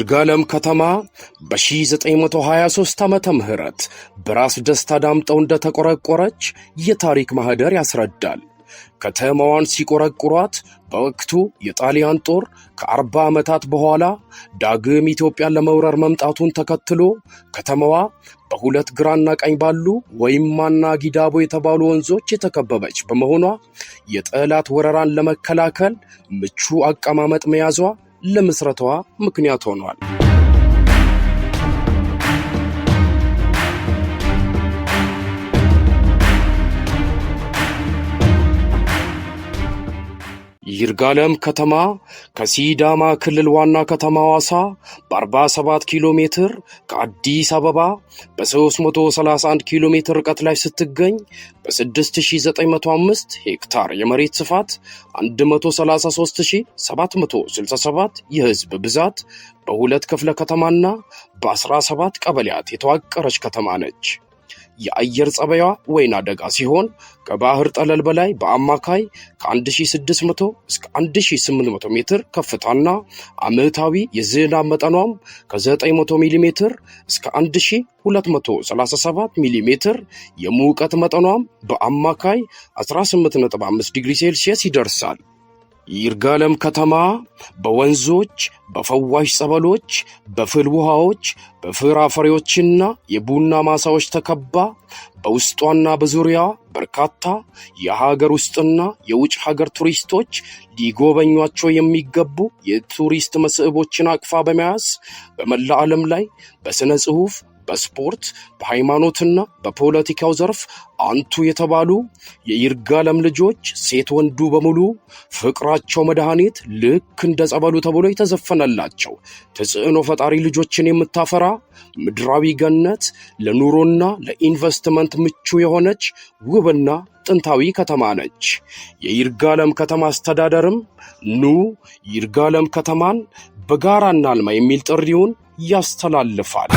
ይርጋለም ከተማ በ1923 ዓመተ ምህረት በራስ ደስታ ዳምጠው እንደተቆረቆረች የታሪክ ማህደር ያስረዳል። ከተማዋን ሲቆረቁሯት በወቅቱ የጣሊያን ጦር ከ40 ዓመታት በኋላ ዳግም ኢትዮጵያን ለመውረር መምጣቱን ተከትሎ ከተማዋ በሁለት ግራና ቀኝ ባሉ ወይማና ጊዳቦ የተባሉ ወንዞች የተከበበች በመሆኗ የጠላት ወረራን ለመከላከል ምቹ አቀማመጥ መያዟ ለምስረታዋ ምክንያት ሆኗል። ይርጋለም ከተማ ከሲዳማ ክልል ዋና ከተማ ሐዋሳ በ47 ኪሎ ሜትር ከአዲስ አበባ በ331 ኪሎ ሜትር ርቀት ላይ ስትገኝ በ6905 ሄክታር የመሬት ስፋት 133767 የህዝብ ብዛት በሁለት ክፍለ ከተማና በ17 ቀበሌያት የተዋቀረች ከተማ ነች። የአየር ጸባይዋ ወይና ደጋ ሲሆን ከባህር ጠለል በላይ በአማካይ ከ1600 እስከ 1800 ሜትር ከፍታና ዓመታዊ የዝናብ መጠኗም ከ900 ሚሊ ሜትር እስከ 1237 ሚሊ ሜትር፣ የሙቀት መጠኗም በአማካይ 18.5 ዲግሪ ሴልሺየስ ይደርሳል። ይርጋለም ከተማ በወንዞች፣ በፈዋሽ ጸበሎች፣ በፍል ውሃዎች፣ በፍራፍሬዎችና የቡና ማሳዎች ተከባ በውስጧና በዙሪያዋ በርካታ የሀገር ውስጥና የውጭ ሀገር ቱሪስቶች ሊጎበኟቸው የሚገቡ የቱሪስት መስህቦችን አቅፋ በመያዝ በመላ ዓለም ላይ በስነ ጽሑፍ፣ በስፖርት፣ በሃይማኖትና በፖለቲካው ዘርፍ አንቱ የተባሉ የይርጋለም ልጆች ሴት ወንዱ በሙሉ ፍቅራቸው መድኃኒት ልክ እንደ ጸበሉ ተብሎ የተዘፈነላቸው ተጽዕኖ ፈጣሪ ልጆችን የምታፈራ ምድራዊ ገነት ለኑሮና ለኢንቨስትመንት ምቹ የሆነች ውብና ጥንታዊ ከተማ ነች። የይርጋለም ከተማ አስተዳደርም ኑ ይርጋለም ከተማን በጋራ እናልማ የሚል ጥሪውን ያስተላልፋል።